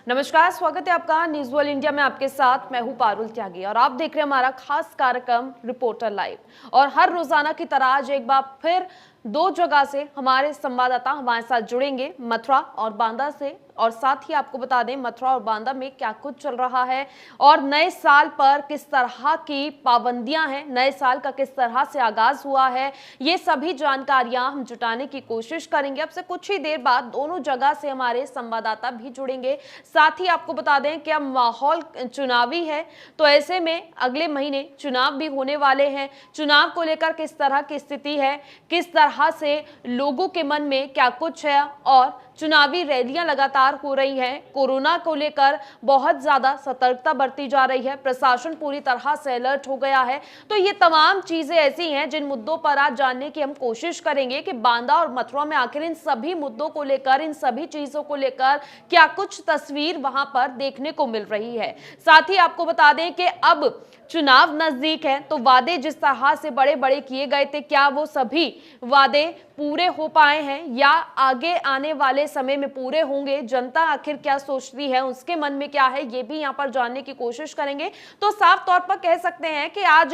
नमस्कार, स्वागत है आपका न्यूज़ वर्ल्ड इंडिया में। आपके साथ मैं हूं पारुल त्यागी और आप देख रहे हैं हमारा खास कार्यक्रम रिपोर्टर लाइव। और हर रोजाना की तरह आज एक बार फिर दो जगह से हमारे संवाददाता हमारे साथ जुड़ेंगे, मथुरा और बांदा से। और साथ ही आपको बता दें मथुरा और बांदा में क्या कुछ चल रहा है और नए साल पर किस तरह की पाबंदियां हैं, नए साल का किस तरह से आगाज हुआ है, ये सभी जानकारियां हम जुटाने की कोशिश करेंगे। अब से कुछ ही देर बाद दोनों जगह से हमारे संवाददाता भी जुड़ेंगे। साथ ही आपको बता दें कि अब माहौल चुनावी है, तो ऐसे में अगले महीने चुनाव भी होने वाले हैं। चुनाव को लेकर किस तरह की स्थिति है, किस तरह से लोगों के मन में क्या कुछ है, और चुनावी रैलियां लगातार हो रही हैं। कोरोना को लेकर बहुत ज्यादा सतर्कता बरती जा रही है, प्रशासन पूरी तरह से अलर्ट हो गया है। तो ये तमाम चीजें ऐसी हैं जिन मुद्दों पर आज जानने की हम कोशिश करेंगे कि बांदा और मथुरा में आखिर इन सभी मुद्दों को लेकर, इन सभी चीजों को लेकर क्या कुछ तस्वीर वहां पर देखने को मिल रही है। साथ ही आपको बता दें कि अब चुनाव नजदीक है, तो वादे जिस तरह से बड़े बड़े किए गए थे, क्या वो सभी वादे पूरे हो पाए हैं या आगे आने वाले समय में पूरे होंगे? जनता आखिर क्या सोचती है, उसके मन में क्या है, ये भी यहाँ पर जानने की कोशिश करेंगे। तो साफ तौर पर कह सकते हैं कि आज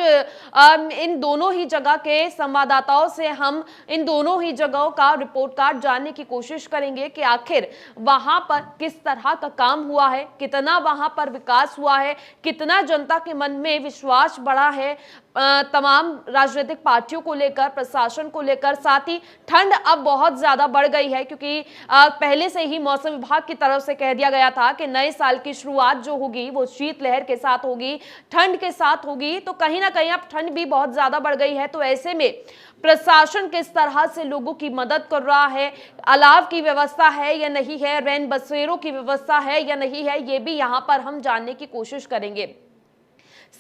इन दोनों ही जगह के संवाददाताओं से हम इन दोनों ही जगहों का रिपोर्ट कार्ड जानने की कोशिश करेंगे कि आखिर वहां पर किस तरह का काम हुआ है, कितना वहां पर विकास हुआ है, कितना जनता के मन में विश्वास बढ़ा है तमाम राजनीतिक पार्टियों को लेकर, प्रशासन को लेकर। साथ ही ठंड अब बहुत ज्यादा बढ़ गई है, क्योंकि पहले से ही मौसम विभाग की तरफ से कह दिया गया था कि नए साल की शुरुआत जो होगी वो शीतलहर के साथ होगी, ठंड के साथ होगी। तो कहीं ना कहीं अब ठंड भी बहुत ज्यादा बढ़ गई है। तो ऐसे में प्रशासन किस तरह से लोगों की मदद कर रहा है, अलाव की व्यवस्था है या नहीं है, रैन बसेरों की व्यवस्था है या नहीं है, ये भी यहाँ पर हम जानने की कोशिश करेंगे।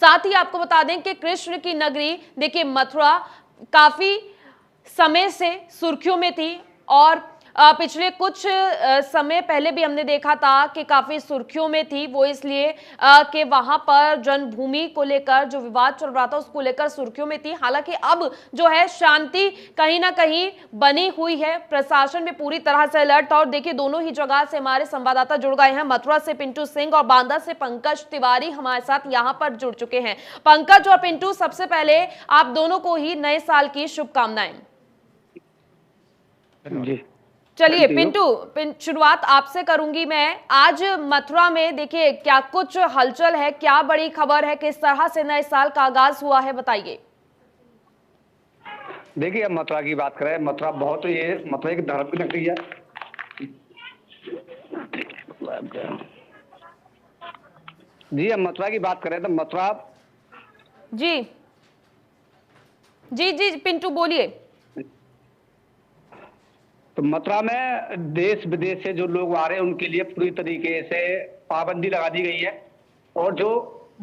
साथ ही आपको बता दें कि कृष्ण की नगरी देखिए मथुरा काफी समय से सुर्खियों में थी और पिछले कुछ समय पहले भी हमने देखा था कि काफी सुर्खियों में थी। वो इसलिए कि वहां पर जन्मभूमि को लेकर जो विवाद चल रहा था उसको लेकर सुर्खियों में थी। हालांकि अब जो है शांति कहीं ना कहीं बनी हुई है, प्रशासन में पूरी तरह से अलर्ट। और देखिए दोनों ही जगह से हमारे संवाददाता जुड़ गए हैं। मथुरा से पिंटू सिंह और बांदा से पंकज तिवारी हमारे साथ यहाँ पर जुड़ चुके हैं। पंकज और पिंटू, सबसे पहले आप दोनों को ही नए साल की शुभकामनाएं। जी चलिए पिंटू, शुरुआत आपसे करूंगी मैं। आज मथुरा में देखिए क्या कुछ हलचल है, क्या बड़ी खबर है, किस तरह से नए साल का आगाज हुआ है, बताइए। देखिए, अब मथुरा की बात करें, मथुरा बहुत ये मथुरा एक धर्म की नगरी है। जी, अब मथुरा की बात करें तो मथुरा जी जी जी पिंटू बोलिए। तो मथुरा में देश विदेश से जो लोग आ रहे हैं उनके लिए पूरी तरीके से पाबंदी लगा दी गई है। और जो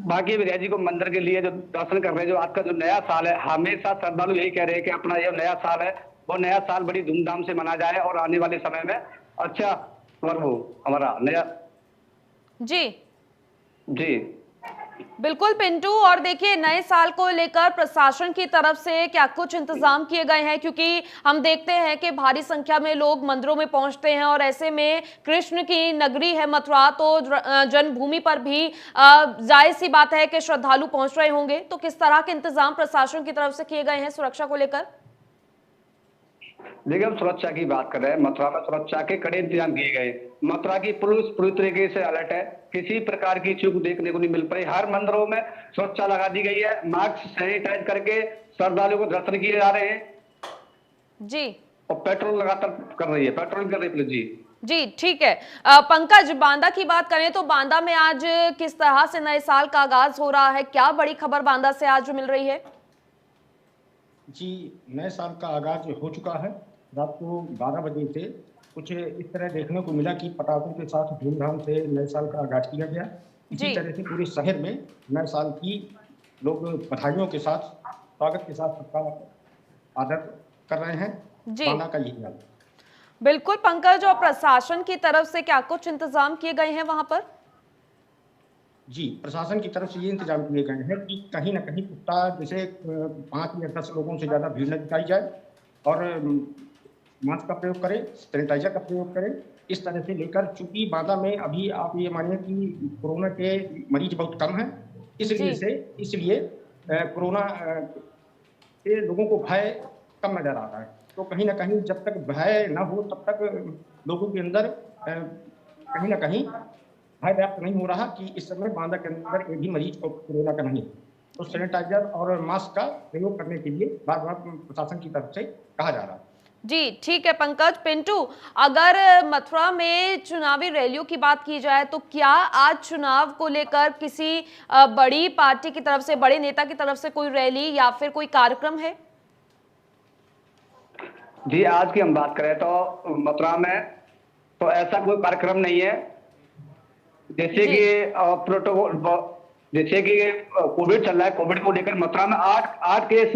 बाकी विजय जी को मंदिर के लिए जो दर्शन कर रहे हैं, जो आज का जो नया साल है, हमेशा श्रद्धालु यही कह रहे हैं कि अपना ये नया साल है वो नया साल बड़ी धूमधाम से मना जाए और आने वाले समय में अच्छा पर्व हो हमारा नया। जी जी बिल्कुल पिंटू, और देखिए नए साल को लेकर प्रशासन की तरफ से क्या कुछ इंतजाम किए गए हैं, क्योंकि हम देखते हैं कि भारी संख्या में लोग मंदिरों में पहुंचते हैं और ऐसे में कृष्ण की नगरी है मथुरा, तो जन्मभूमि पर भी जायज सी बात है कि श्रद्धालु पहुंच रहे होंगे। तो किस तरह के इंतजाम प्रशासन की तरफ से किए गए हैं सुरक्षा को लेकर? देखिए, हम सुरक्षा की बात कर रहे हैं। मथुरा में सुरक्षा के कड़े इंतजाम किए गए। मथुरा की पुलिस पूरी तरीके से अलर्ट है, किसी प्रकार की चूक देखने को नहीं मिल पाई। हर मंदिरों में सुरक्षा लगा दी गई है, मास्क सैनिटाइज करके श्रद्धालुओं को दर्शन किए जा रहे हैं जी, और पेट्रोल लगातार कर रही है, पेट्रोलिंग कर रही है पुलिस। जी जी ठीक है। पंकज, बांदा की बात करें तो बांदा में आज किस तरह से नए साल का आगाज हो रहा है, क्या बड़ी खबर बांदा से आज मिल रही है? जी, नए साल का आगाज हो चुका है। रात को 12 बजे से कुछ इस तरह देखने को मिला कि पटाखों के साथ धूमधाम से नए साल का आगाज किया गया। इसी तरह से पूरे शहर में नए साल की लोग बधाइयों के साथ, स्वागत के साथ सबका आदर कर रहे हैं। बांदा का यही हाल। बिल्कुल पंकज, और प्रशासन की तरफ से क्या कुछ इंतजाम किए गए हैं वहां पर? जी, प्रशासन की तरफ से ये इंतजाम किए गए हैं कि कहीं ना कहीं पुख्ता, जैसे 5 या 10 लोगों से ज्यादा भीड़ न जुटाई जाए और मास्क का प्रयोग करें, सैनिटाइजर का प्रयोग करें इस तरह से लेकर, चूंकि बांदा में अभी आप ये मानिए कि कोरोना के मरीज बहुत कम हैं, इसलिए कोरोना से लोगों को भय कम नजर आ रहा है। तो कहीं ना कहीं जब तक भय न हो तब तक लोगों के अंदर कहीं ना कहीं भय व्याप्त नहीं हो रहा कि इस समय बांदा के अंदर एक भी मरीज को कोरोना का नहीं है। तो सैनिटाइजर और मास्क का प्रयोग करने के लिए बार बार प्रशासन की तरफ से कहा जा रहा है। जी ठीक है पंकज। पिंटू, अगर मथुरा में चुनावी रैलियों की बात की जाए तो क्या आज चुनाव को लेकर किसी बड़ी पार्टी की तरफ से, बड़े नेता की तरफ से कोई रैली या फिर कोई कार्यक्रम है? जी, आज की हम बात करें तो मथुरा में तो ऐसा कोई कार्यक्रम नहीं है। जैसे कि प्रोटोकॉल, जैसे कि कोविड चल रहा है, कोविड को लेकर मथुरा में 8 केस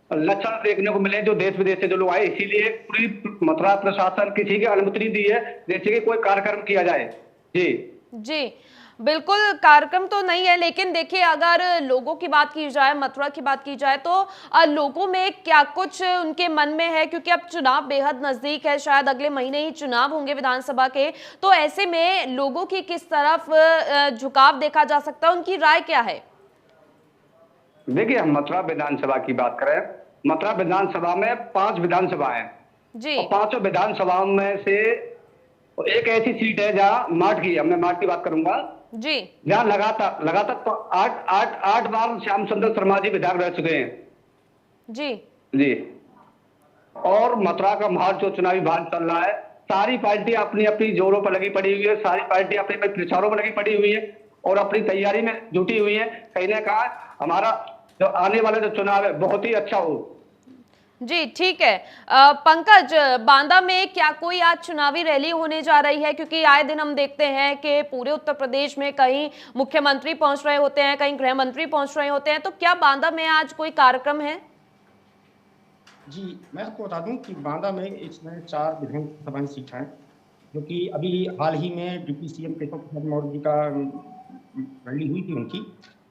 लक्षण देखने को मिले जो देश विदेश से जो लोग आए, इसीलिए पूरी मथुरा प्रशासन किसी की अनुमति नहीं दी है जैसे कि कोई कार्यक्रम किया जाए। जी जी बिल्कुल, कार्यक्रम तो नहीं है, लेकिन देखिए अगर लोगों की बात की जाए, मथुरा की बात की जाए तो लोगों में क्या कुछ उनके मन में है, क्योंकि अब चुनाव बेहद नजदीक है, शायद अगले महीने ही चुनाव होंगे विधानसभा के, तो ऐसे में लोगों की किस तरफ झुकाव देखा जा सकता है, उनकी राय क्या है? देखिए, हम मथुरा विधानसभा की बात करें, मथुरा विधानसभा में 5 विधानसभा है जी, और 5 विधानसभाओं में से एक ऐसी सीट है जहां माठ की, मैं माठ की बात करूंगा जी, जहां लगातार तो 8 बार श्याम सुंदर शर्मा जी विधायक रह चुके हैं। जी, जी, और मथुरा का माहौल जो चुनावी भाग चल रहा है, सारी पार्टी अपनी अपनी जोरों पर लगी पड़ी हुई है, सारी पार्टी अपने अपने प्रचारों पर लगी पड़ी हुई है और अपनी तैयारी में जुटी हुई है। कहीं ने कहा हमारा जो आने वाला जो चुनाव है बहुत ही अच्छा हो। जी ठीक है। पंकज, बांदा में क्या कोई आज चुनावी रैली होने जा रही है? क्योंकि आए दिन हम देखते हैं कि पूरे उत्तर प्रदेश में कहीं मुख्यमंत्री पहुंच रहे होते हैं, कहीं गृह मंत्री पहुंच रहे होते हैं, तो क्या बांदा में आज कोई कार्यक्रम है? जी, मैं आपको बता दूं कि बांदा में इसमें 4 विधानसभा सीट हैं, जो कि अभी हाल ही में डिप्टी सीएम केशव प्रसाद मौर्य जी का रैली हुई थी उनकी,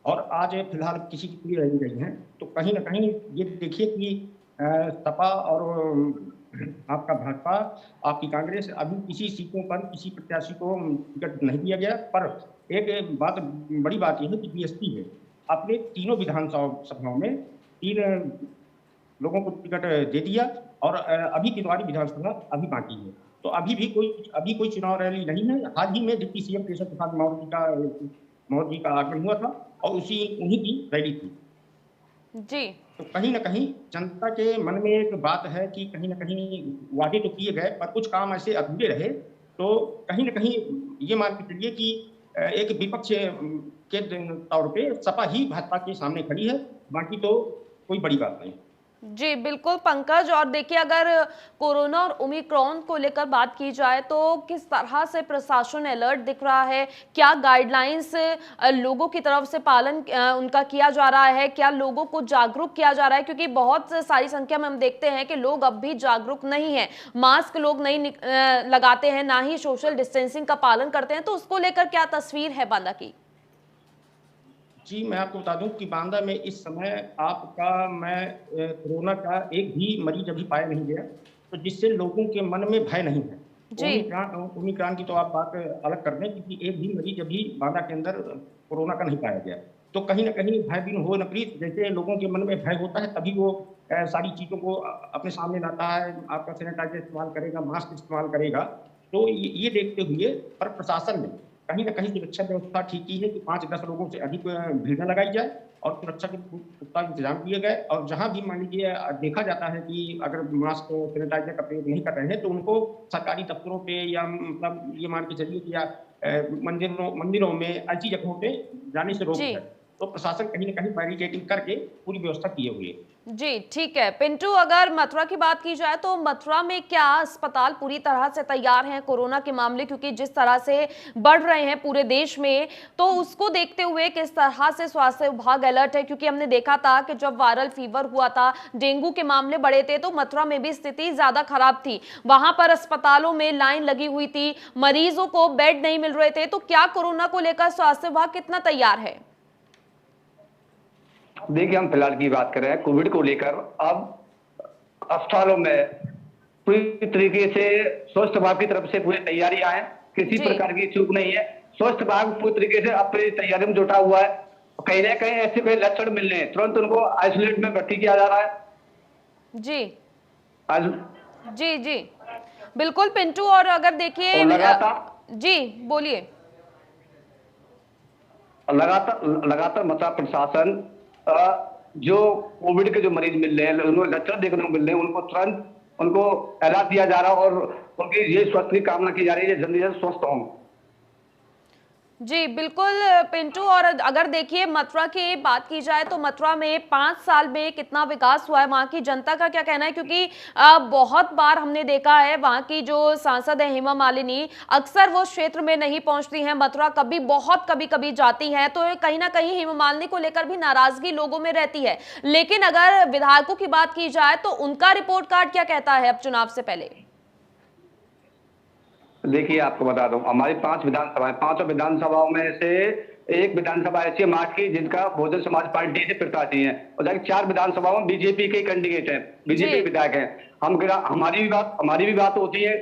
और आज फिलहाल किसी की पूरी रैली गई है। तो कहीं ना कहीं ये देखिए कि सपा और आपका भाजपा, आपकी कांग्रेस, अभी किसी सीटों पर किसी प्रत्याशी को टिकट नहीं दिया गया। पर एक बात, बड़ी बात यह है कि बीएसपी ने अपने तीनों विधानसभाओं में 3 लोगों को टिकट दे दिया और अभी कितवारी विधानसभा अभी बाकी है। तो अभी कोई चुनाव रैली नहीं है। हाल ही में डिप्टी सीएम केशव प्रसाद मौर्य जी का आगमन हुआ था और उन्हीं की रैली थी। जी, तो कहीं ना कहीं जनता के मन में एक बात है कि कहीं ना कहीं वादे तो किए गए पर कुछ काम ऐसे अधूरे रहे। तो कहीं ना कहीं ये मान के चलिए कि एक विपक्ष के तौर पे सपा ही भाजपा के सामने खड़ी है, बाकी तो कोई बड़ी बात नहीं। जी बिल्कुल पंकज। और देखिए अगर कोरोना और ओमिक्रॉन को लेकर बात की जाए तो किस तरह से प्रशासन अलर्ट दिख रहा है, क्या गाइडलाइंस लोगों की तरफ से पालन उनका किया जा रहा है, क्या लोगों को जागरूक किया जा रहा है? क्योंकि बहुत सारी संख्या में हम देखते हैं कि लोग अब भी जागरूक नहीं है, मास्क लोग नहीं लगाते हैं, ना ही सोशल डिस्टेंसिंग का पालन करते हैं, तो उसको लेकर क्या तस्वीर है बांदा की? जी, मैं आपको बता दूं कि बांदा में इस समय कोरोना का एक भी मरीज अभी पाया नहीं गया, तो जिससे लोगों के मन में भय नहीं है। ओमिक्रॉन की तो आप बात अलग कर दें, क्योंकि एक भी मरीज अभी बांदा के अंदर कोरोना का नहीं पाया गया। तो कहीं ना कहीं भयभीन हो नकरीत, जैसे लोगों के मन में भय होता है तभी वो सारी चीज़ों को अपने सामने लाता है, आपका सैनिटाइजर इस्तेमाल करेगा, मास्क इस्तेमाल करेगा। तो ये देखते हुए पर प्रशासन ने कहीं ना कहीं सुरक्षा व्यवस्था ठीक की है कि 5-10 लोगों से अधिक भीड़ न लगाई जाए और सुरक्षा के पुख्ता इंतजाम किए गए। और जहां भी मान लीजिए देखा जाता है कि अगर मास्क सैनिटाइजर का प्रयोग नहीं कर रहे हैं तो उनको सरकारी दफ्तरों पे या मतलब ये मान के चलिए कि या मंदिरों में ऐसी जगहों पे जाने से रोक है। तो प्रशासन कहीं ना कहीं बैरिकेडिंग करके पूरी व्यवस्था किए हुए है। जी ठीक है। पिंटू, अगर मथुरा की बात की जाए तो मथुरा में क्या अस्पताल पूरी तरह से तैयार हैं कोरोना के मामले, क्योंकि जिस तरह से बढ़ रहे हैं पूरे देश में, तो उसको देखते हुए किस तरह से स्वास्थ्य विभाग अलर्ट है? क्योंकि हमने देखा था कि जब वायरल फीवर हुआ था, डेंगू के मामले बढ़े थे, तो मथुरा में भी स्थिति ज्यादा खराब थी, वहां पर अस्पतालों में लाइन लगी हुई थी, मरीजों को बेड नहीं मिल रहे थे। तो क्या कोरोना को लेकर स्वास्थ्य विभाग कितना तैयार है? देखिए, हम फिलहाल की बात करें कोविड को लेकर, अब अस्पतालों में पूरी तरीके से स्वास्थ्य विभाग की तरफ से पूरी तैयारियां हैं, किसी जी। प्रकार की चूक नहीं है। स्वास्थ्य विभाग पूरी तरीके से अपनी तैयारी में जुटा हुआ है। कहीं ना कहीं ऐसे कोई लक्षण मिलने हैं, तुरंत उनको आइसोलेट में भर्ती किया जा रहा है। जी आज जी जी बिल्कुल पिंटू। और अगर देखिए और जी बोलिए। लगातार लगातार मतलब प्रशासन जो कोविड के जो मरीज मिल रहे हैं, उनको लक्षण देखने को मिल रहे हैं, उनको तुरंत उनको अलर्ट दिया जा रहा है और उनकी ये स्वास्थ्य की कामना की जा रही है, जल्दी से स्वस्थ हों। जी बिल्कुल पिंटू। और अगर देखिए मथुरा की बात की जाए तो मथुरा में 5 साल में कितना विकास हुआ है, वहां की जनता का क्या कहना है? क्योंकि बहुत बार हमने देखा है वहां की जो सांसद है हेमा मालिनी, अक्सर वो क्षेत्र में नहीं पहुंचती हैं। मथुरा कभी कभी जाती हैं, तो कहीं ना कहीं हेमा मालिनी को लेकर भी नाराजगी लोगों में रहती है। लेकिन अगर विधायकों की बात की जाए तो उनका रिपोर्ट कार्ड क्या कहता है अब चुनाव से पहले? देखिए आपको बता दूं, हमारी 5 विधानसभाएं, 5 विधानसभाओं में से एक विधानसभा ऐसी है मार्च की जिनका बहुजन समाज पार्टी से प्रत्याशी है, और जबकि 4 विधानसभाओं में बीजेपी के कैंडिडेट हैं, बीजेपी विधायक हैं। हमारी भी बात होती है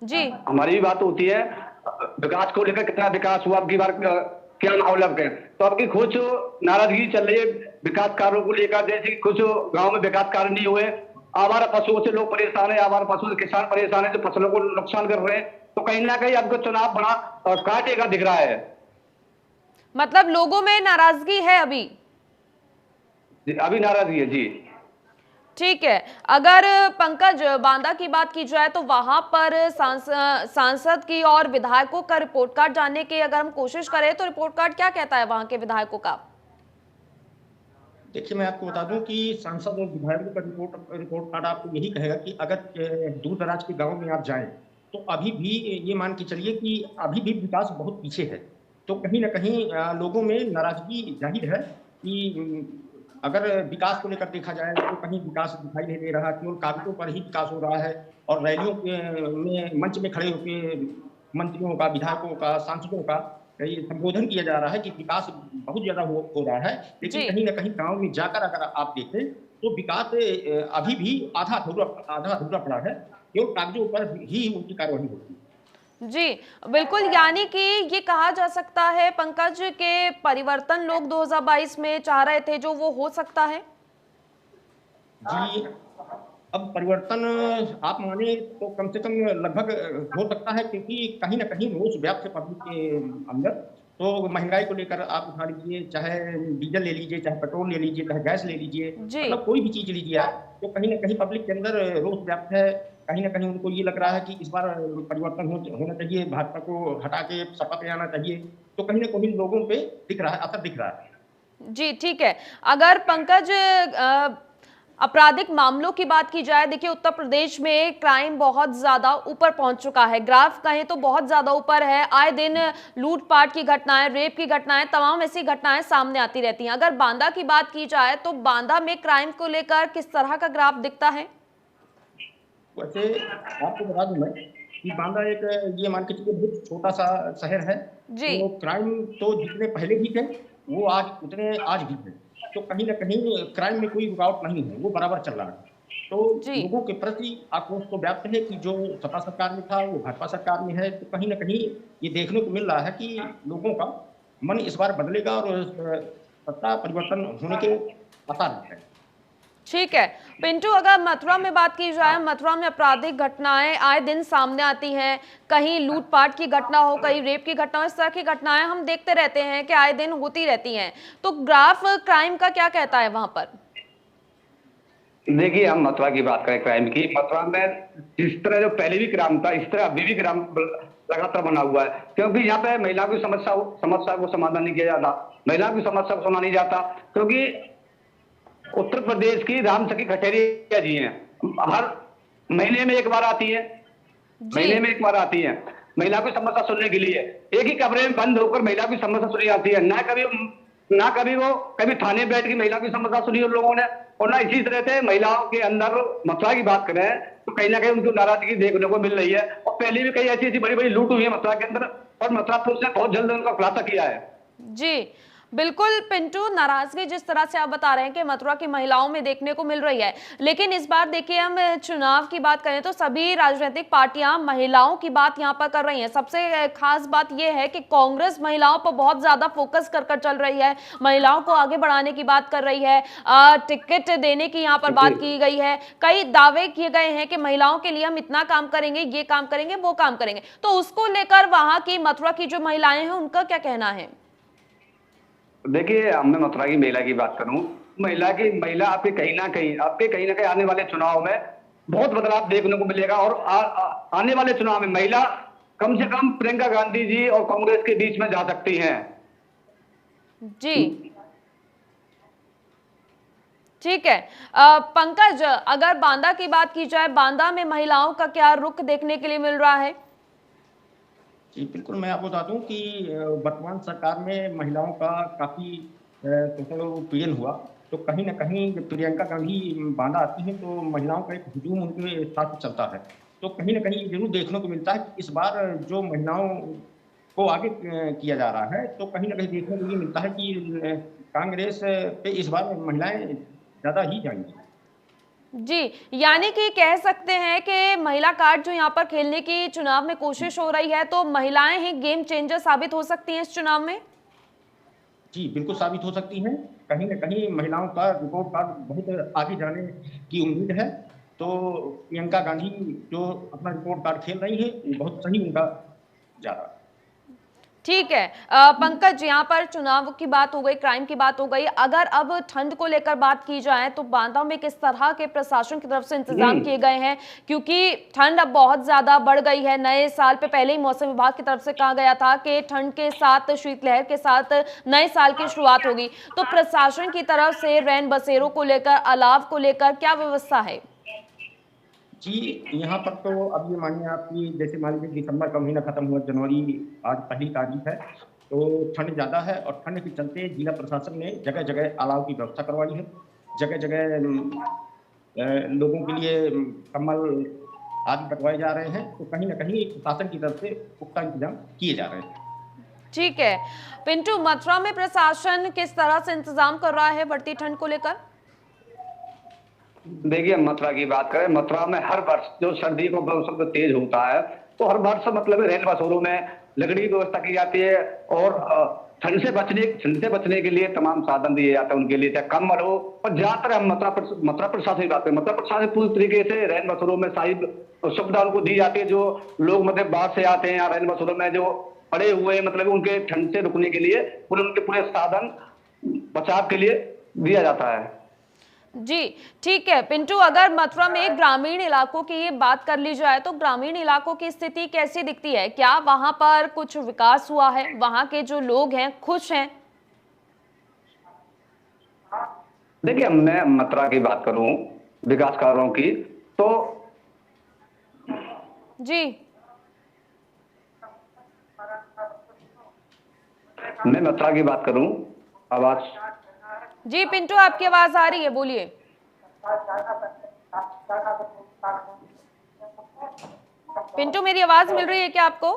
जी। हमारी भी बात होती है विकास को लेकर, कितना विकास हुआ, अब की बार क्या माहौल है। तो अब की कुछ नाराजगी चल रही है विकास कार्यों को लेकर, जैसे कि कुछ गाँव में विकास कार्य नहीं हुए, आवारा पशुओं से लोग परेशान है, आवारा पशुओं से किसान परेशान है जो फसलों को नुकसान कर रहे हैं। तो कहीं ना कहीं आपको चुनाव बड़ा काटेगा दिख रहा है। मतलब लोगों में नाराजगी है अभी? अभी नाराजगी है जी। ठीक है। अगर पंकज बांदा की बात की जाए तो वहां पर सांसद की और विधायकों का रिपोर्ट कार्ड जानने की अगर हम कोशिश करें तो रिपोर्ट कार्ड क्या कहता है वहां के विधायकों का? देखिए, मैं आपको बता दूं कि सांसद और विधायकों का रिपोर्ट कार्ड आपको यही कहेगा कि अगर दूर दराज के गांव में आप जाएं तो अभी भी ये मान के चलिए कि अभी भी विकास बहुत पीछे है। तो कहीं ना कहीं लोगों में नाराजगी जाहिर है कि अगर विकास को लेकर देखा जाए तो कहीं विकास दिखाई नहीं दे रहा, केवल कागजों पर ही विकास हो रहा है। और रैलियों में मंच में खड़े होकर मंत्रियों का, विधायकों का, सांसदों का ये संबोधन किया जा रहा है कि विकास बहुत ज्यादा हो रहा है, लेकिन कहीं ना कहीं गांव में जाकर अगर आप देखें तो विकास अभी भी आधा अधूरा पड़ा है, केवल कागजों पर ही उनकी कार्यवाही होती है। जी बिल्कुल। यानी कि ये कहा जा सकता है पंकज के परिवर्तन लोग 2022 में चाह रहे थे, जो वो हो सकता है? जी, अब परिवर्तन आप माने तो कम से कम लगभग हो सकता है, क्योंकि कहीं ना कहीं रोष व्याप्त है पब्लिक के अंदर। तो महंगाई को लेकर आप उठा लीजिए, चाहे डीजल ले लीजिए, चाहे पेट्रोल ले लीजिए, चाहे गैस ले लीजिए, जी मतलब कोई भी चीज लीजिए आप, तो कहीं ना कहीं पब्लिक के अंदर रोष व्याप्त है। कहीं ना कहीं उनको ये लग रहा है कि इस बार परिवर्तन होना चाहिए, भाजपा को हटा के सपा पे आना चाहिए। तो कहीं ना कहीं लोगों पे दिख रहा है, असर दिख रहा है। जी ठीक है। अगर पंकज आपराधिक मामलों की बात की जाए, देखिए उत्तर प्रदेश में क्राइम बहुत ज्यादा ऊपर पहुंच चुका है, ग्राफ कहें तो बहुत ज्यादा ऊपर है। आए दिन लूटपाट की घटनाएं, रेप की घटनाएं, तमाम ऐसी घटनाएं सामने आती रहती हैं। अगर बांदा की बात की जाए तो बांदा में क्राइम को लेकर किस तरह का ग्राफ दिखता है? वैसे आपको बता दूं मैं कि बांदा एक ये मान के चलिए बहुत छोटा सा शहर है। जी तो क्राइम तो जितने पहले भी थे वो उतने आज भी थे। तो कहीं ना कहीं क्राइम में कोई रुकावट नहीं है, वो बराबर चल रहा है। तो जी लोगों के प्रति आक्रोश तो व्याप्त है कि जो सपा सरकार में था वो भाजपा सरकार में है। तो कहीं ना कहीं ये देखने को मिल रहा है कि लोगों का मन इस बार बदलेगा और सत्ता परिवर्तन होने के आसार है। ठीक है पिंटू। अगर मथुरा में बात की जाए, मथुरा में आपराधिक घटनाएं आए दिन सामने आती हैं, कहीं लूटपाट की घटना हो, कहीं रेप की घटना हो, इस तरह की घटनाएं हम देखते रहते हैं कि आए दिन होती रहती हैं। तो ग्राफ क्राइम का क्या कहता है वहां पर? देखिए, हम मथुरा की बात करें क्राइम की, मथुरा में जिस तरह जो पहले भी क्राइम था, इस तरह अभी भी क्राइम लगातार बना हुआ है। क्योंकि यहाँ पे महिलाओं की समस्या को समाधान नहीं किया जाता, महिलाओं की समस्या को सुना नहीं जाता। क्योंकि उत्तर प्रदेश की राम सखी खटेरिया जी हैं, हर महीने में एक बार आती है, महीने में एक बार आती है महिलाओं की समस्या सुनने के लिए। एक ही कमरे में बंद होकर महिलाओं की समस्या सुनी जाती है। ना कभी वो कभी थाने बैठ के महिलाओं की समस्या सुनी उन लोगों ने, और ना इसी तरह से महिलाओं के अंदर मथुरा की बात करें तो कहीं ना कहीं उनको नाराजगी देखने को मिल रही है। और पहले भी कई ऐसी बड़ी बड़ी लूट हुई है मथुरा के अंदर, और मथुरा पुलिस ने बहुत जल्द उनका खुलासा किया है। जी बिल्कुल पिंटू, नाराजगी जिस तरह से आप बता रहे हैं कि मथुरा की महिलाओं में देखने को मिल रही है, लेकिन इस बार देखिए हम चुनाव की बात करें तो सभी राजनीतिक पार्टियां महिलाओं की बात यहां पर कर रही हैं। सबसे खास बात यह है कि कांग्रेस महिलाओं पर बहुत ज्यादा फोकस कर चल रही है, महिलाओं को आगे बढ़ाने की बात कर रही है, टिकट देने की यहाँ पर बात की गई है, कई दावे किए गए हैं कि महिलाओं के लिए हम इतना काम करेंगे, ये काम करेंगे, वो काम करेंगे। तो उसको लेकर वहां की मथुरा की जो महिलाएं हैं उनका क्या कहना है? देखिए, मैं मथुरा की महिला की बात करूं, महिला आपके कहीं ना कहीं आने वाले चुनाव में बहुत बदलाव देखने को मिलेगा। और आने वाले चुनाव में महिला कम से कम प्रियंका गांधी जी और कांग्रेस के बीच में जा सकती हैं। जी ठीक है। पंकज, अगर बांदा की बात की जाए, बांदा में महिलाओं का क्या रुख देखने के लिए मिल रहा है? जी बिल्कुल, मैं आपको बता दूं कि वर्तमान सरकार में महिलाओं का काफी पीड़न हुआ। तो कहीं ना कहीं जब प्रियंका गांधी बांदा आती हैं तो महिलाओं का एक हुजूम उनके साथ चलता है। तो कहीं ना कहीं जरूर देखने को मिलता है कि इस बार जो महिलाओं को आगे किया जा रहा है, तो कहीं ना कहीं देखने को ये मिलता है कि कांग्रेस पे इस बार महिलाएं ज्यादा ही जाएंगी। जी, यानी कि कह सकते हैं कि महिला कार्ड जो यहाँ पर खेलने की चुनाव में कोशिश हो रही है, तो महिलाएं ही गेम चेंजर साबित हो सकती हैं इस चुनाव में? जी बिल्कुल साबित हो सकती हैं। कहीं ना कहीं महिलाओं का रिपोर्ट कार्ड बहुत आगे जाने की उम्मीद है। तो प्रियंका गांधी जो अपना रिपोर्ट कार्ड खेल रही है, बहुत सही उनका जा रहा है। ठीक है। पंकज, यहाँ पर चुनाव की बात हो गई, क्राइम की बात हो गई, अगर अब ठंड को लेकर बात की जाए तो बांदा में किस तरह के प्रशासन की तरफ से इंतजाम किए गए हैं? क्योंकि ठंड अब बहुत ज्यादा बढ़ गई है। नए साल पे पहले ही मौसम विभाग की तरफ से कहा गया था कि ठंड के साथ, शीतलहर के साथ नए साल की शुरुआत होगी। तो प्रशासन की तरफ से रैन बसेरों को लेकर, अलाव को लेकर क्या व्यवस्था है? जी यहाँ पर तो अब ये मानिए आपकी, जैसे मान लीजिए दिसंबर का महीना खत्म हुआ, जनवरी आज पहली तारीख है, तो ठंड ज़्यादा है और ठंड के चलते जिला प्रशासन ने जगह जगह अलाव की व्यवस्था करवाई है। जगह जगह लोगों के लिए कम्बल आदि बंटवाए जा रहे हैं। तो कहीं ना कहीं प्रशासन की तरफ से पुख्ता इंतजाम किए जा रहे हैं। ठीक है पिंटू, मथुरा में प्रशासन किस तरह से इंतजाम कर रहा है बढ़ती ठंड को लेकर? देखिए, मथुरा की बात करें, मथुरा में हर वर्ष जो सर्दी का मौसम तेज होता है, तो हर वर्ष मतलब रेल बसोरों में लकड़ी की व्यवस्था की जाती है। और ठंड से बचने के लिए तमाम साधन दिए जाते हैं उनके लिए, चाहे कम्बल हो। और ज्यादातर हम मथुरा प्रशासन की बात करें, मथुरा प्रशासन पूरी तरीके से रेल बसोरों में सारी सुविधा उनको दी जाती है। जो लोग मतलब बाहर से आते हैं या रेल बसोरों में जो पड़े हुए मतलब उनके ठंड से रुकने के लिए उनके पूरे साधन बचाव के लिए दिया जाता है। जी ठीक है पिंटू, अगर मथुरा में ग्रामीण इलाकों की बात कर ली जाए तो ग्रामीण इलाकों की स्थिति कैसी दिखती है? क्या वहां पर कुछ विकास हुआ है? वहां के जो लोग हैं खुश हैं? देखिए, मैं मथुरा की बात करूं विकास कार्यों की, तो जी मैं मथुरा की बात करूं, आवाज। जी पिंटू, आपकी आवाज आ रही है, बोलिए। पिंटू, मेरी आवाज मिल रही है क्या आपको?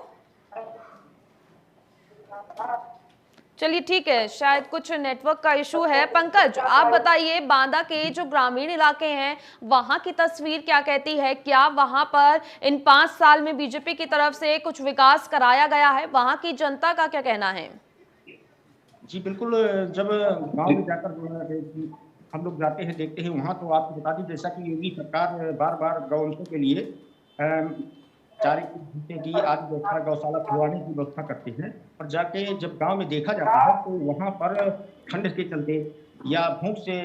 चलिए ठीक है, शायद कुछ नेटवर्क का इशू है। पंकज, आप बताइए, बांदा के जो ग्रामीण इलाके हैं वहां की तस्वीर क्या कहती है? क्या वहां पर इन 5 साल में बीजेपी की तरफ से कुछ विकास कराया गया है? वहां की जनता का क्या कहना है? जी बिल्कुल, जब गांव में जाकर हम लोग जाते हैं, देखते हैं वहाँ, तो आपको बता दें जैसा कि योगी सरकार बार बार गौवंशों के लिए चारे की भूसे की आदि व्यवस्था, गौशाला खुलवाने की व्यवस्था करते हैं। और जाके जब गांव में देखा जाता है तो वहाँ पर ठंड के चलते या भूख से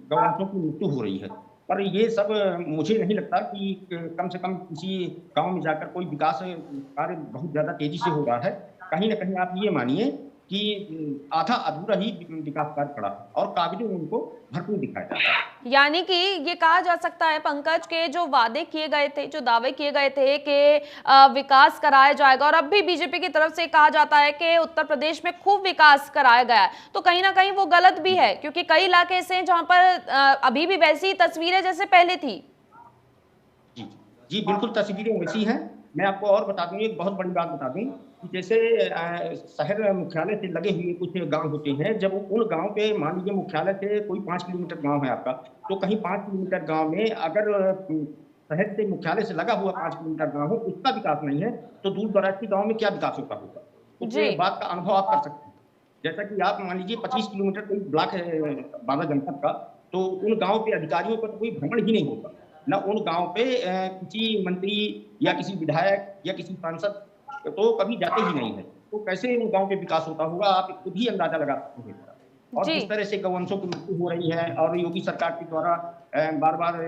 गौवंशों की मृत्यु हो रही है। पर ये सब मुझे नहीं लगता कि कम से कम किसी गांव में जाकर कोई विकास कार्य बहुत ज्यादा तेजी से हो रहा है। कहीं ना कहीं आप ये मानिए कि आधा अधूरा ही विकास कार्य पड़ा और काबिल उनको भरपूर दिखाया जाता है। यानी कि ये कहा जा सकता है पंकज के जो वादे किए गए थे, जो दावे किए गए थे कि विकास कराया जाएगा, और अब भी बीजेपी की तरफ से कहा जाता है कि उत्तर प्रदेश में खूब विकास कराया गया है, तो कहीं ना कहीं वो गलत भी है, क्योंकि कई इलाके ऐसे हैं जहां पर अभी भी वैसी तस्वीरें जैसे पहले थी। जी जी बिल्कुल, तस्वीरें वैसी हैं। मैं आपको और बता दूं, एक बहुत बड़ी बात बता दूं कि जैसे शहर मुख्यालय से लगे हुए कुछ गांव होते हैं, जब उन गांव पे मान लीजिए मुख्यालय से कोई 5 किलोमीटर गांव है आपका, तो कहीं 5 किलोमीटर गांव में अगर शहर से मुख्यालय से लगा हुआ 5 किलोमीटर गांव है, उसका विकास नहीं है, तो दूर दराज के गांव में क्या विकास होता होगा? उस जी बात का अनुभव आप कर सकते हैं। जैसा कि आप मान लीजिए 25 किलोमीटर कोई ब्लॉक है बांदा जनपद का, तो उन गांव के अधिकारियों का तो कोई भ्रमण ही नहीं होता, ना उन गांव पे किसी मंत्री या किसी विधायक या किसी सांसद तो कभी जाते ही नहीं है। तो कैसे उन गांव पे विकास होता होगा, आप खुद ही अंदाजा लगा सकते हैं। और जी जिस तरह से गौवंशों की मृत्यु हो रही है और योगी सरकार के द्वारा बार बार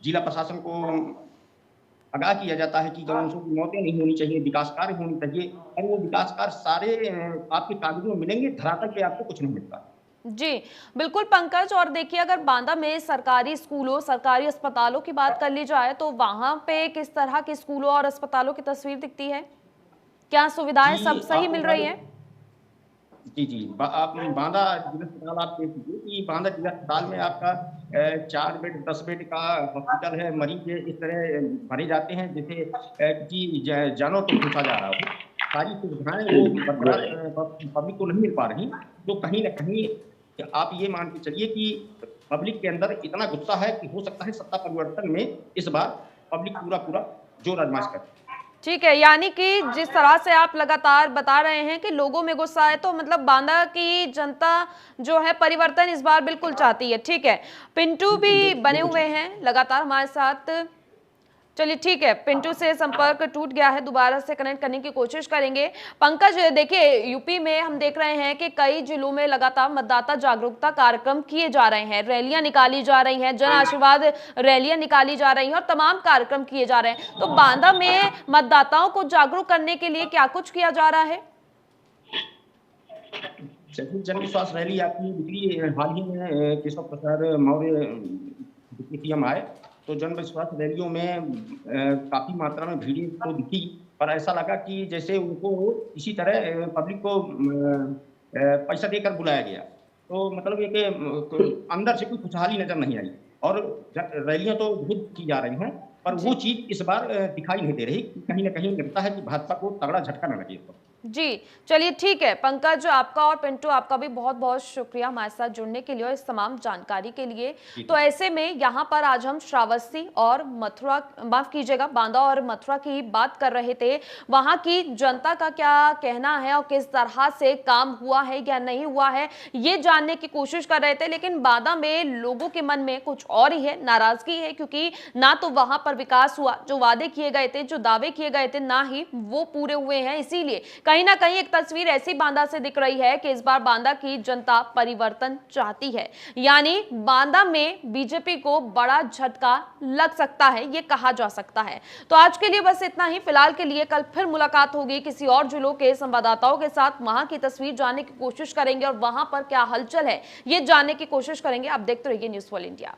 जिला प्रशासन को आगाह किया जाता है कि गौवंशों की मौतें नहीं होनी चाहिए, विकास कार्य होनी चाहिए, और वो विकास कार्य सारे आपके कागजों में मिलेंगे, धरातल पे आपको कुछ नहीं मिलता। जी बिल्कुल पंकज। और देखिए, अगर बांदा में सरकारी स्कूलों, सरकारी अस्पतालों की बात कर ली जाए तो वहां पे किस तरह के स्कूलों और अस्पतालों की तस्वीर दिखती है? क्या सुविधाएं सब जी सही आप मिल रही हैं? जी आप बांदा जिला अस्पताल आप देख लीजिए कि बांदा जिला अस्पताल में आपका 4 बेड 10 बेड का हॉस्पिटल है। मरीज इस तरह भरे जाते हैं जैसे किसी जानवर को पूछा जा रहा हो। सारी सुविधाएं वो बरकरार पब्लिक को नहीं मिल पा रही, तो कहीं ना कहीं आप ये मान के चलिए कि पब्लिक के अंदर इतना गुस्सा है कि हो सकता है सत्ता परिवर्तन में इस बार पब्लिक पूरा पूरा जोर आजमाइश करे। ठीक है, यानी कि जिस तरह से आप लगातार बता रहे हैं कि लोगों में गुस्सा है, तो मतलब बांदा की जनता जो है परिवर्तन इस बार बिल्कुल चाहती है। ठीक है, पिंटू भी बने हुए हैं लगातार हमारे साथ। चलिए ठीक है, पिंटू से संपर्क टूट गया है, दोबारा से कनेक्ट करने की कोशिश करेंगे। पंकज, देखिए यूपी में हम देख रहे हैं कि कई जिलों में लगातार मतदाता जागरूकता कार्यक्रम किए जा रहे हैं, रैलियां निकाली जा रही हैं, जन आशीर्वाद रैलियां निकाली जा रही हैं और तमाम कार्यक्रम किए जा रहे हैं। तो बांदा में मतदाताओं को जागरूक करने के लिए क्या कुछ किया जा रहा है? जन विश्वास रैली आपकी निकली हाल ही में, केशव प्रसाद मौर्य डिप्टी सीएम आए, तो जन विश्वास रैलियों में काफी मात्रा में भीड़ तो दिखी, पर ऐसा लगा कि जैसे उनको इसी तरह पब्लिक को पैसा देकर बुलाया गया। तो मतलब ये कि अंदर से कोई खुशहाली नजर नहीं आई, और रैलियां तो बहुत की जा रही हैं, पर वो चीज इस बार दिखाई नहीं दे रही। कहीं ना कहीं लगता है कि भाजपा को तगड़ा झटका न लगे। जी चलिए ठीक है पंकज, आपका और पिंटू आपका भी बहुत बहुत शुक्रिया हमारे साथ जुड़ने के लिए और इस तमाम जानकारी के लिए। तो ऐसे में यहाँ पर आज हम श्रावस्ती और मथुरा, माफ कीजिएगा, बांदा और मथुरा की बात कर रहे थे। वहाँ की जनता का क्या कहना है और किस तरह से काम हुआ है या नहीं हुआ है, ये जानने की कोशिश कर रहे थे। लेकिन बांदा में लोगों के मन में कुछ और ही है, नाराजगी है, क्योंकि ना तो वहां पर विकास हुआ, जो वादे किए गए थे, जो दावे किए गए थे, ना ही वो पूरे हुए हैं। इसीलिए कहीं ना कहीं एक तस्वीर ऐसी बांदा से दिख रही है कि इस बार बांदा की जनता परिवर्तन चाहती है, यानी बांदा में बीजेपी को बड़ा झटका लग सकता है, ये कहा जा सकता है। तो आज के लिए बस इतना ही फिलहाल के लिए। कल फिर मुलाकात होगी किसी और जिलों के संवाददाताओं के साथ, वहां की तस्वीर जानने की कोशिश करेंगे और वहां पर क्या हलचल है ये जानने की कोशिश करेंगे। आप देखते रहिए न्यूज़ 12 इंडिया।